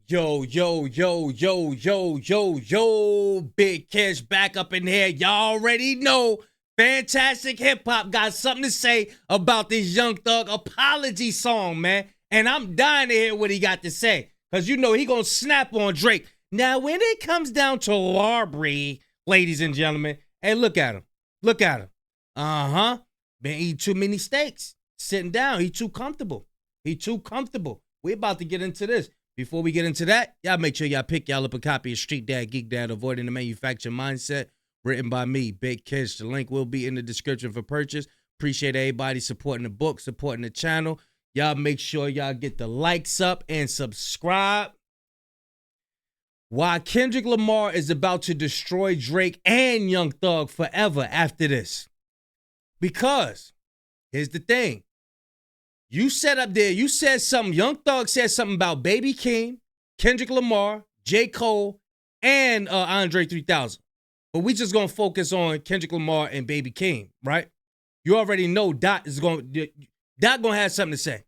Yo, Big Kish back up in here. Y'all already know Fantastic Hip Hop got something to say about this Young Thug apology song, man. And I'm dying to hear what he got to say. Because you know he gonna snap on Drake. Now, when it comes down to Larbury, ladies and gentlemen, hey, look at him. Look at him. Been eating too many steaks. Sitting down. He too comfortable. We about to get into this. Before we get into that, y'all make sure y'all pick y'all up a copy of Street Dad, Geek Dad, Avoiding the Manufacturing Mindset, written by me, Big Kish. The link will be in the description for purchase. Appreciate everybody supporting the book, supporting the channel. Y'all make sure y'all get the likes up and subscribe. Why Kendrick Lamar is about to destroy Drake and Young Thug forever after this. Because, here's the thing. You said up there, you said something, Young Thug said something about Baby King, Kendrick Lamar, J. Cole, and Andre 3000. But we just gonna focus on Kendrick Lamar and Baby King, right? You already know Dot gonna have something to say.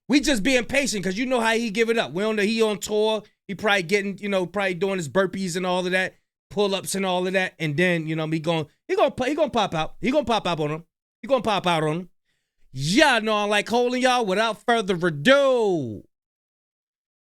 We just being patient because you know how he give it up. He on tour, he probably getting, probably doing his burpees and all of that, pull-ups and all of that, and then, he gonna pop out. He gonna pop out on him. Y'all know I like holding y'all. Without further ado,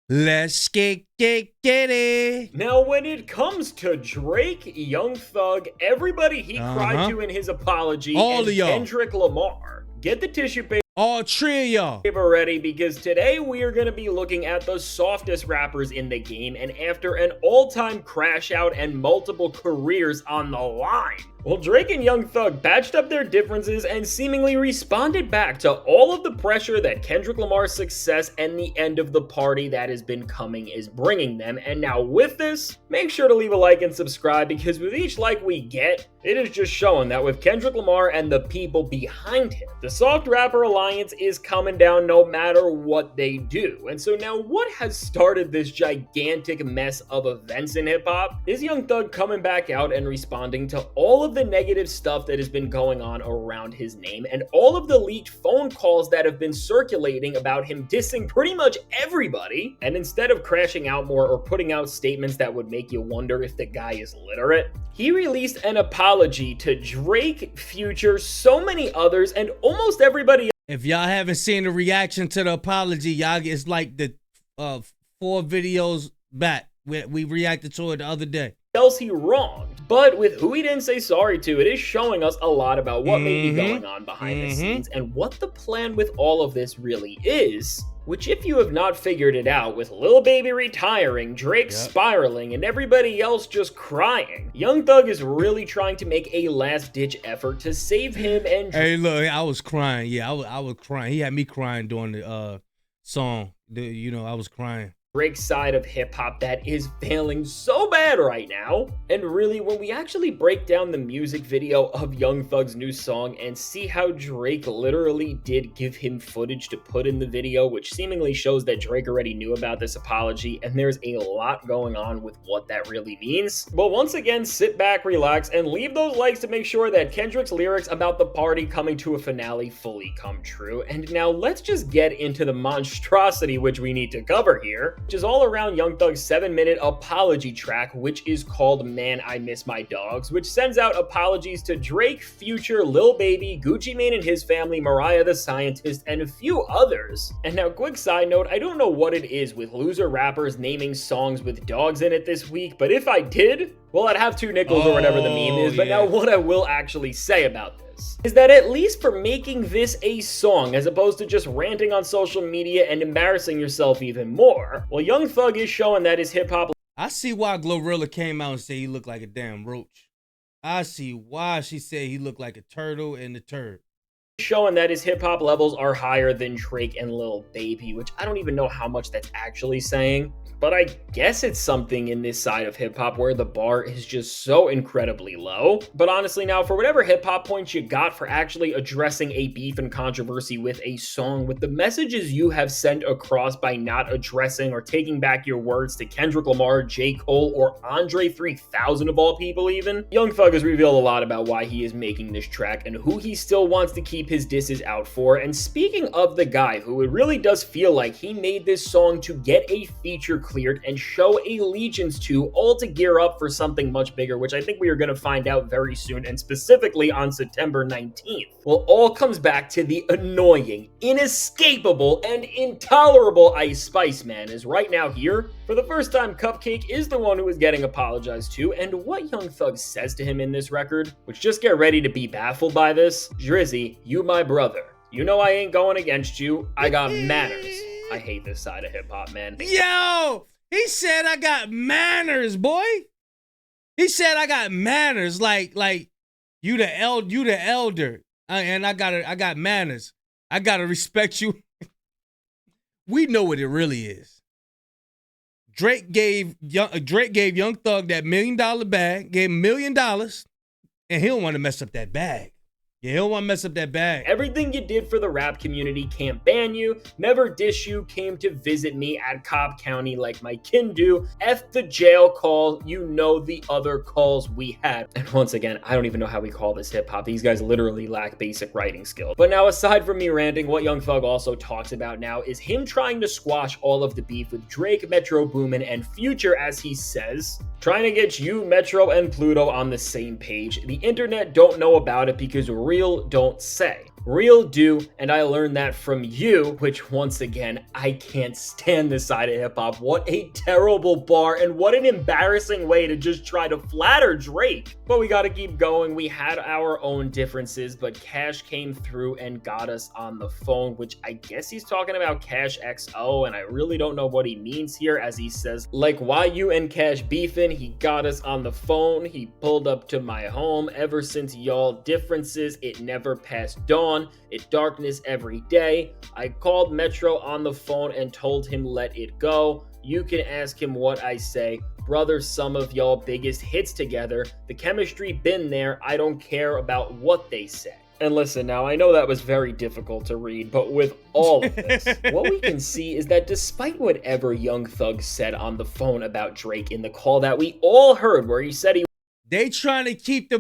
let's get it. Now, when it comes to Drake, Young Thug, everybody he cried to in his apology, all and of y'all. Kendrick Lamar, get the tissue paper. All three of y'all. Ready, because today we are going to be looking at the softest rappers in the game, and after an all-time crash out and multiple careers on the line, well, Drake and Young Thug patched up their differences and seemingly responded back to all of the pressure that Kendrick Lamar's success and the end of the party that has been coming is bringing them. And now with this, make sure to leave a like and subscribe, because with each like we get, it is just showing that with Kendrick Lamar and the people behind him, the soft rapper alliance is coming down no matter what they do. And so now what has started this gigantic mess of events in hip-hop is Young Thug coming back out and responding to all of the negative stuff that has been going on around his name and all of the leaked phone calls that have been circulating about him dissing pretty much everybody. And instead of crashing out more or putting out statements that would make you wonder if the guy is literate, he released an apology to Drake, Future, so many others, and almost everybody. If y'all haven't seen the reaction to the apology, y'all, it's like the 4 videos back. We reacted to it the other day. Else he wronged. But with who he didn't say sorry to, it is showing us a lot about what may be going on behind the scenes and what the plan with all of this really is. Which, if you have not figured it out, with Lil Baby retiring, Drake spiraling, and everybody else just crying, Young Thug is really trying to make a last-ditch effort to save him and... Hey, look, I was crying. Yeah, I was crying. He had me crying during the song. I was crying. Drake's side of hip-hop that is failing so bad right now. And really, when we actually break down the music video of Young Thug's new song and see how Drake literally did give him footage to put in the video, which seemingly shows that Drake already knew about this apology, and there's a lot going on with what that really means. But once again, sit back, relax, and leave those likes to make sure that Kendrick's lyrics about the party coming to a finale fully come true. And now let's just get into the monstrosity which we need to cover here, which is all around Young Thug's 7-minute apology track, which is called Man, I Miss My Dogs, which sends out apologies to Drake, Future, Lil Baby, Gucci Mane and his family, Mariah the Scientist, and a few others. And now, quick side note, I don't know what it is with loser rappers naming songs with dogs in it this week, but if I did, well, I'd have 2 nickels or whatever the meme is. But now what I will actually say about this is that at least for making this a song as opposed to just ranting on social media and embarrassing yourself even more, well, Young Thug is showing that his hip-hop... I see why Glorilla came out and said he looked like a damn roach. I see why she said he looked like a turtle in the turd. Showing that his hip-hop levels are higher than Drake and Lil Baby, which I don't even know how much that's actually saying. But I guess it's something in this side of hip-hop where the bar is just so incredibly low. But honestly now, for whatever hip-hop points you got for actually addressing a beef and controversy with a song, with the messages you have sent across by not addressing or taking back your words to Kendrick Lamar, J. Cole, or Andre 3000 of all people even, Young Thug has revealed a lot about why he is making this track and who he still wants to keep his disses out for. And speaking of the guy who it really does feel like he made this song to get a feature cleared and show allegiance to, all to gear up for something much bigger, which I think we are going to find out very soon, and specifically on September 19th. Well, all comes back to the annoying, inescapable, and intolerable Ice Spice Man is right now here. For the first time, Cupcake is the one who is getting apologized to, and what Young Thug says to him in this record, which just get ready to be baffled by this. Drizzy, you my brother. You know I ain't going against you. I got manners. I hate this side of hip-hop, man. Yo, he said I got manners, boy. He said I got manners, like you the elder, and I got manners. I gotta respect you. We know what it really is. Drake gave Young Thug that $1 million bag, gave him $1 million, and he don't want to mess up that bag. Yeah, he don't want to mess up that bag. Everything you did for the rap community can't ban you, never dish you, came to visit me at Cobb County like my kin do. F the jail call, you know the other calls we had. And once again, I don't even know how we call this hip hop. These guys literally lack basic writing skill. But now, aside from me ranting, what Young Thug also talks about now is him trying to squash all of the beef with Drake, Metro Boomin, and Future, as he says, trying to get you, Metro, and Pluto on the same page. The internet don't know about it because real don't say. Real do, and I learned that from you, which once again, I can't stand this side of hip-hop. What a terrible bar, and what an embarrassing way to just try to flatter Drake. But we gotta keep going. We had our own differences, but Cash came through and got us on the phone, which I guess he's talking about Cash XO, and I really don't know what he means here, as he says, like, why you and Cash beefing? He got us on the phone, he pulled up to my home. Ever since y'all differences, it never passed dawn. It darkness every day. I called Metro on the phone and told him let it go. You can ask him what I say. Brother, some of y'all biggest hits together. The chemistry been there. I don't care about what they say. And listen, now I know that was very difficult to read, but with all of this, what we can see is that despite whatever Young Thug said on the phone about Drake in the call that we all heard, where he said he they trying to keep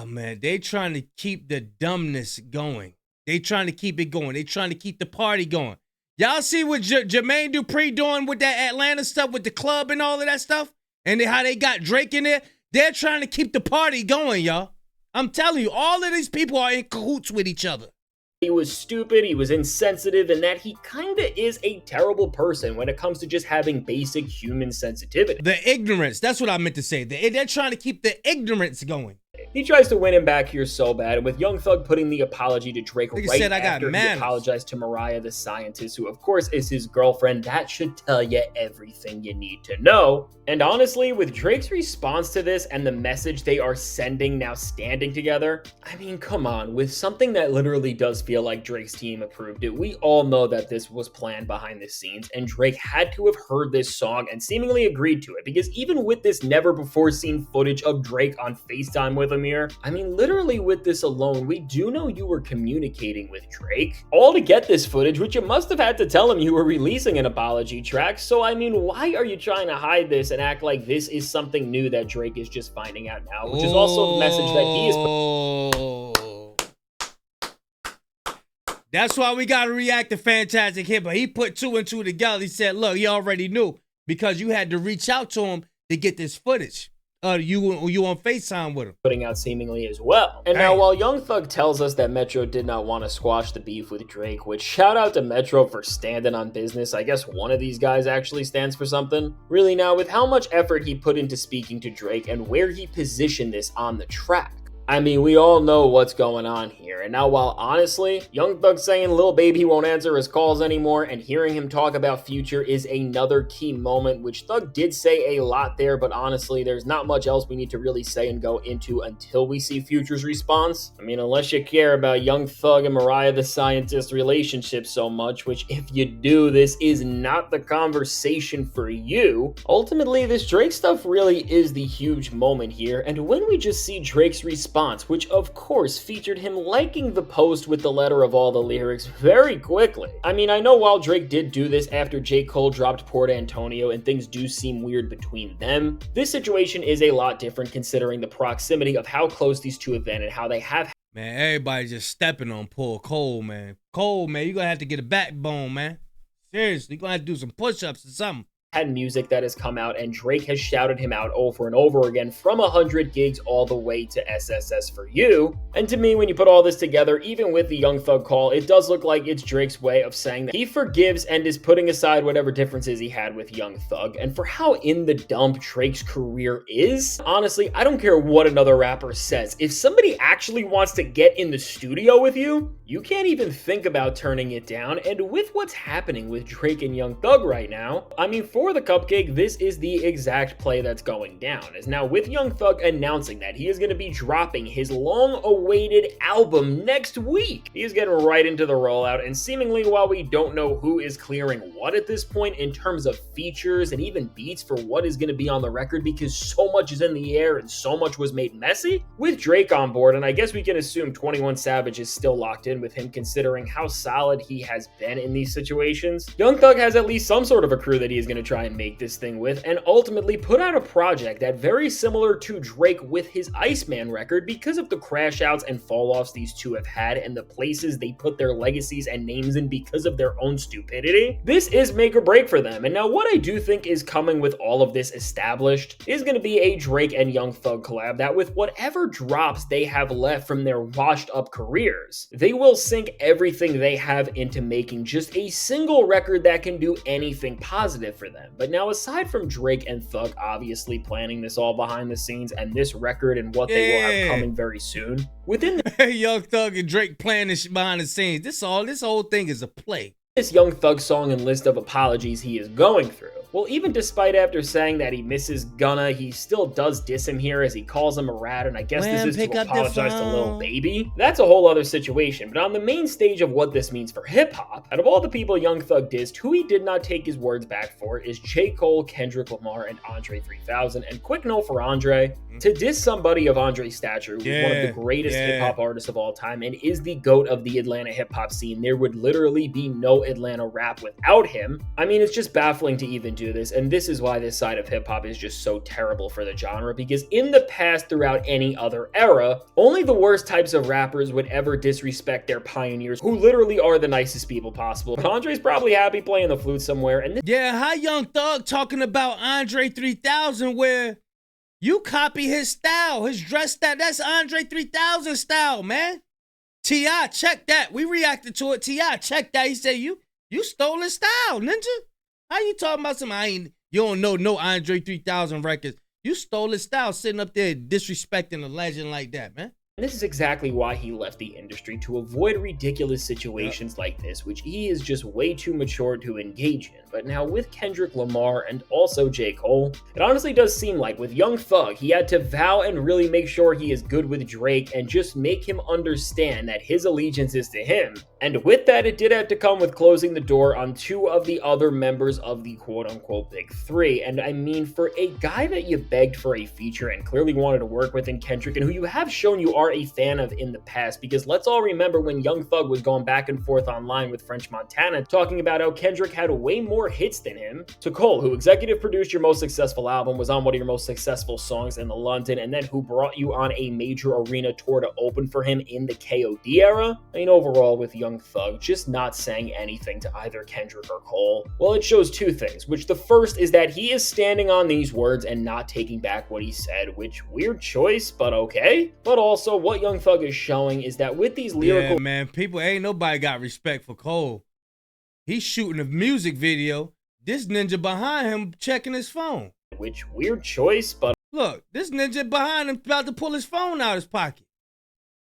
man, they trying to keep the dumbness going. They trying to keep it going. They trying to keep the party going. Y'all see what Jermaine Dupri doing with that Atlanta stuff with the club and all of that stuff? And how they got Drake in there? They're trying to keep the party going, y'all. I'm telling you, all of these people are in cahoots with each other. He was stupid, he was insensitive, and that he kinda is a terrible person when it comes to just having basic human sensitivity. The ignorance, that's what I meant to say. They're trying to keep the ignorance going. He tries to win him back here so bad, and with Young Thug putting the apology to Drake Like right said, after he apologized to Mariah the Scientist, who of course is his girlfriend, that should tell you everything you need to know. And honestly, with Drake's response to this and the message they are sending now standing together, I mean, come on, with something that literally does feel like Drake's team approved it, we all know that this was planned behind the scenes, and Drake had to have heard this song and seemingly agreed to it, because even with this never-before-seen footage of Drake on FaceTime with him here, I mean, literally with this alone, we do know you were communicating with Drake. All to get this footage, which you must have had to tell him you were releasing an apology track, so I mean, why are you trying to hide this and act like this is something new that Drake is just finding out now, which is also the message that he is. That's why we got to react to Fantastic Hit, but he put two and two together. He said, look, he already knew because you had to reach out to him to get this footage. You on FaceTime with him. Putting out seemingly as well. And now, while Young Thug tells us that Metro did not want to squash the beef with Drake, which shout out to Metro for standing on business. I guess one of these guys actually stands for something. Really now, with how much effort he put into speaking to Drake and where he positioned this on the track, I mean, we all know what's going on here. And now, while honestly, Young Thug saying Lil Baby won't answer his calls anymore and hearing him talk about Future is another key moment, which Thug did say a lot there, but honestly, there's not much else we need to really say and go into until we see Future's response. I mean, unless you care about Young Thug and Mariah the Scientist relationship so much, which if you do, this is not the conversation for you. Ultimately, this Drake stuff really is the huge moment here, and when we just see Drake's response, which of course featured him liking the post with the letter of all the lyrics very quickly. I mean, I know while Drake did do this after J. Cole dropped Port Antonio and things do seem weird between them, this situation is a lot different considering the proximity of how close these two have been and how they have Man, everybody just stepping on poor Cole, man. Cole, man, you gonna have to get a backbone, man. Seriously, you gonna have to do some push-ups or something. Had music that has come out, and Drake has shouted him out over and over again, from 100 gigs all the way to SSS for You. And to me, when you put all this together, even with the Young Thug call, it does look like it's Drake's way of saying that he forgives and is putting aside whatever differences he had with Young Thug. And for how in the dump Drake's career is, honestly, I don't care what another rapper says. If somebody actually wants to get in the studio with you, you can't even think about turning it down. And with what's happening with Drake and Young Thug right now, I mean, for the cupcake, this is the exact play that's going down. As now with Young Thug announcing that he is going to be dropping his long-awaited album next week, he is getting right into the rollout, and seemingly while we don't know who is clearing what at this point in terms of features and even beats for what is going to be on the record, because so much is in the air and so much was made messy, with Drake on board, and I guess we can assume 21 Savage is still locked in with him considering how solid he has been in these situations. Young Thug has at least some sort of a crew that he is going to try and make this thing with, and ultimately put out a project that very similar to Drake with his Iceman record because of the crash outs and fall offs these two have had and the places they put their legacies and names in because of their own stupidity. This is make or break for them. And now what I do think is coming with all of this established is going to be a Drake and Young Thug collab that with whatever drops they have left from their washed up careers, they will sink everything they have into making just a single record that can do anything positive for them. But now aside from Drake and Thug obviously planning this all behind the scenes and this record and what they will have coming very soon, within Young Thug and Drake planning this shit behind the scenes. This whole thing is a play. This Young Thug song and list of apologies he is going through, well, even despite after saying that he misses Gunna, he still does diss him here as he calls him a rat, and I guess this is to apologize to Lil Baby. That's a whole other situation, but on the main stage of what this means for hip-hop, out of all the people Young Thug dissed, who he did not take his words back for is J. Cole, Kendrick Lamar, and Andre 3000. And quick note for Andre, to diss somebody of Andre's stature, who's one of the greatest hip-hop artists of all time and is the GOAT of the Atlanta hip-hop scene, there would literally be no Atlanta rap without him. I mean, it's just baffling to even do this, and this is why this side of hip-hop is just so terrible for the genre, because in the past, throughout any other era, only the worst types of rappers would ever disrespect their pioneers, who literally are the nicest people possible. But Andre's probably happy playing the flute somewhere, and how Young Thug talking about Andre 3000 where you copy his style, his dress style. That's Andre 3000 style, man. T.I., check that. We reacted to it. T.I., check that. He said, you stole his style, ninja. How you talking about you don't know no Andre 3000 records. You stole his style sitting up there disrespecting a legend like that, man. this is exactly why he left the industry, to avoid ridiculous situations like this, which he is just way too mature to engage in. But now with Kendrick Lamar and also J. Cole, it honestly does seem like with Young Thug, he had to vow and really make sure he is good with Drake and just make him understand that his allegiance is to him. And with that, it did have to come with closing the door on two of the other members of the quote-unquote Big Three. And I mean, for a guy that you begged for a feature and clearly wanted to work with in Kendrick, and who you have shown you are a fan of in the past, because let's all remember when Young Thug was going back and forth online with French Montana talking about how Kendrick had way more hits than him, to Cole, who executive produced your most successful album, was on one of your most successful songs in the London, and then who brought you on a major arena tour to open for him in the KOD era. I mean, overall with Young Thug just not saying anything to either Kendrick or Cole, well, it shows two things, which the first is that he is standing on these words and not taking back what he said, which weird choice, but okay. But also what Young Thug is showing is that with these lyrical— Yeah, man, people, ain't nobody got respect for Cole. He's shooting a music video. This ninja behind him checking his phone. Which weird choice, but look, this ninja behind him about to pull his phone out of his pocket.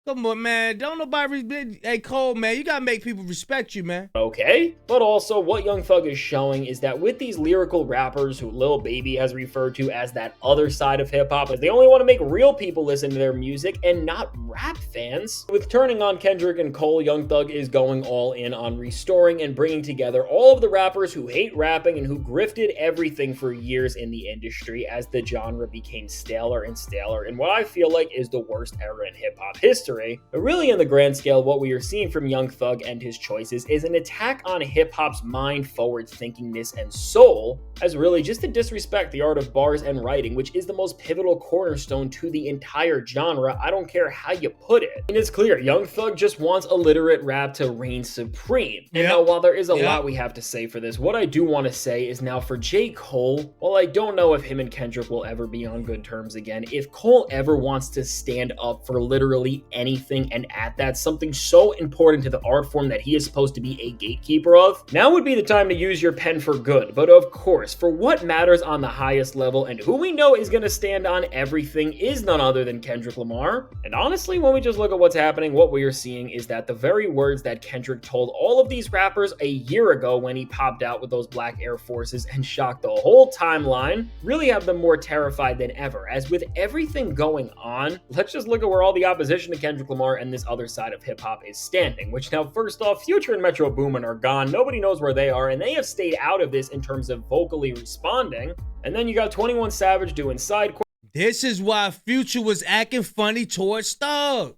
Come on, man. Don't nobody... Hey, Cole, man, you gotta make people respect you, man. okay. But also, what Young Thug is showing is that with these lyrical rappers who Lil Baby has referred to as that other side of hip-hop, is they only want to make real people listen to their music and not rap fans. With turning on Kendrick and Cole, Young Thug is going all in on restoring and bringing together all of the rappers who hate rapping and who grifted everything for years in the industry as the genre became staler and staler in what I feel like is the worst era in hip-hop history. history. But really, in the grand scale, what we are seeing from Young Thug and his choices is an attack on hip-hop's mind, forward thinkingness, and soul, as really just to disrespect the art of bars and writing, which is the most pivotal cornerstone to the entire genre. I don't care how you put it. And it's clear, Young Thug just wants illiterate rap to reign supreme. And now, while there is a lot we have to say for this, what I do want to say is now for J. Cole, while I don't know if him and Kendrick will ever be on good terms again, if Cole ever wants to stand up for literally anything and at that something so important to the art form that he is supposed to be a gatekeeper of, now would be the time to use your pen for good. But of course, for what matters on the highest level and who we know is going to stand on everything is none other than Kendrick Lamar. And honestly, when we just look at what's happening, what we are seeing is that the very words that Kendrick told all of these rappers a year ago when he popped out with those black Air Forces and shocked the whole timeline really have them more terrified than ever. As with everything going on, let's just look at where all the opposition to Kendrick Lamar and this other side of hip-hop is standing, which now first off, Future and Metro Boomin are gone. Nobody knows where they are, and they have stayed out of this in terms of vocally responding. And then you got 21 Savage doing side quests. This is why Future was acting funny towards Thug.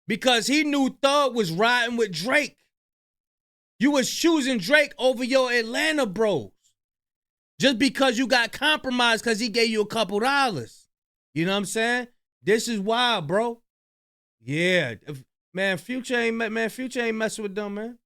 Because he knew Thug was riding with Drake. You was choosing Drake over your Atlanta bros. Just because you got compromised because he gave you a couple dollars. You know what I'm saying? This is wild, bro. Yeah. Man, Future ain't messing with them, man.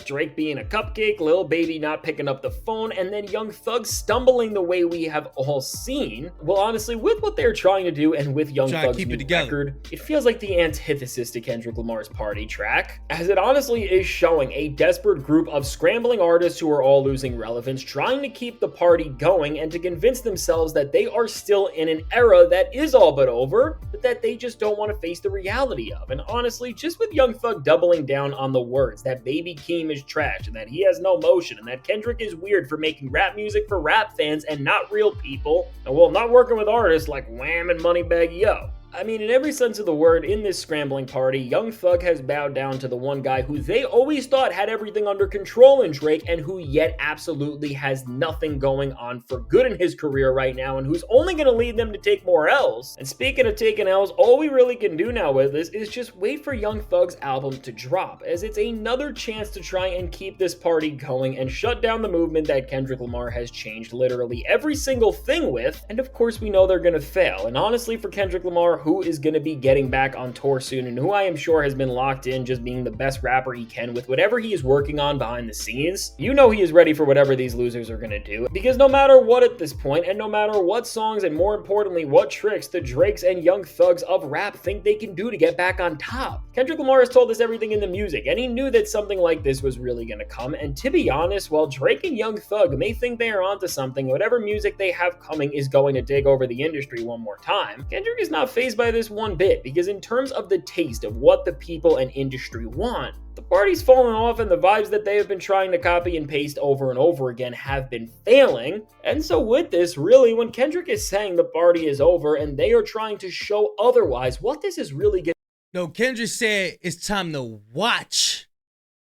Drake being a cupcake, Lil Baby not picking up the phone, and then Young Thug stumbling the way we have all seen. Well, honestly, with what they're trying to do and with Young Thug's new record, it feels like the antithesis to Kendrick Lamar's party track, as it honestly is showing a desperate group of scrambling artists who are all losing relevance, trying to keep the party going and to convince themselves that they are still in an era that is all but over, but that they just don't want to face the reality of. And honestly, just with Young Thug doubling down on the words that Baby Keem is trash and that he has no motion and that Kendrick is weird for making rap music for rap fans and not real people, and well, not working with artists like Wham and Moneybagg Yo. I mean, in every sense of the word, in this scrambling party, Young Thug has bowed down to the one guy who they always thought had everything under control in Drake and who yet absolutely has nothing going on for good in his career right now and who's only going to lead them to take more L's. And speaking of taking L's, all we really can do now with this is just wait for Young Thug's album to drop, as it's another chance to try and keep this party going and shut down the movement that Kendrick Lamar has changed literally every single thing with. And of course, we know they're going to fail. And honestly, for Kendrick Lamar, who is going to be getting back on tour soon and who I am sure has been locked in just being the best rapper he can with whatever he is working on behind the scenes, you know he is ready for whatever these losers are going to do, because no matter what at this point, and no matter what songs and more importantly what tricks the Drakes and Young Thugs of rap think they can do to get back on top, Kendrick Lamar has told us everything in the music, and he knew that something like this was really going to come. And to be honest, while Drake and Young Thug may think they are onto something, whatever music they have coming is going to take over the industry one more time, Kendrick is not fazed by this one bit, because in terms of the taste of what the people and industry want, the party's fallen off and the vibes that they have been trying to copy and paste over and over again have been failing. And so with this, really, when Kendrick is saying the party is over and they are trying to show otherwise, what this is really getting... No, Kendrick said it's time to watch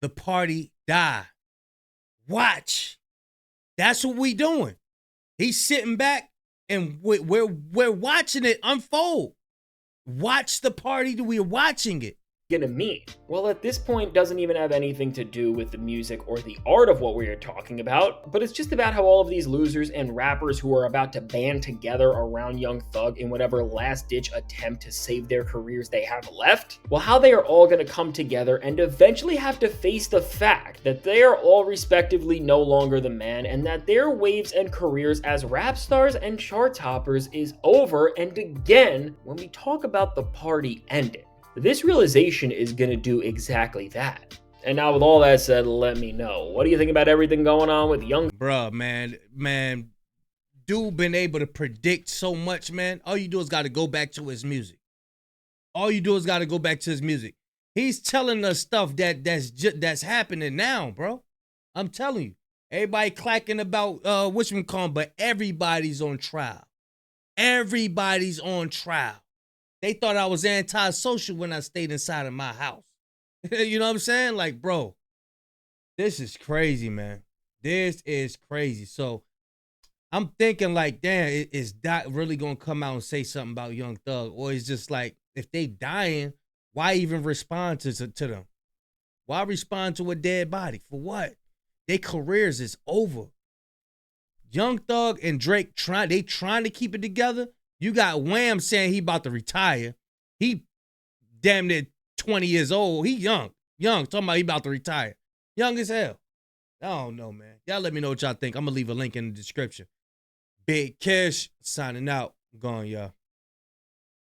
the party die. Watch. That's what we doing. He's sitting back and we're watching it unfold. Watch the party. We're watching it. Gonna mean? Well, at this point doesn't even have anything to do with the music or the art of what we are talking about, but it's just about how all of these losers and rappers who are about to band together around Young Thug in whatever last-ditch attempt to save their careers they have left, well, how they are all gonna come together and eventually have to face the fact that they are all respectively no longer the man and that their waves and careers as rap stars and chart toppers is over. And again, when we talk about the party ending, this realization is going to do exactly that. And now with all that said, let me know. What do you think about everything going on with Young... Bruh, man, dude been able to predict so much, man. All you do is got to go back to his music. He's telling us stuff that's happening now, bro. I'm telling you. Everybody clacking about but everybody's on trial. Everybody's on trial. They thought I was antisocial when I stayed inside of my house. You know what I'm saying? Like, bro, this is crazy, man. This is crazy. So I'm thinking like, damn, is Doc really going to come out and say something about Young Thug? Or it's just like, if they dying, Why even respond to them? Why respond to a dead body? For what? Their careers is over. Young Thug and Drake trying to keep it together. You got Wham saying he about to retire. He damn near 20 years old. He young, talking about he about to retire. Young as hell. I don't know, man. Y'all let me know what y'all think. I'm going to leave a link in the description. Big Kish signing out. I'm gone, y'all.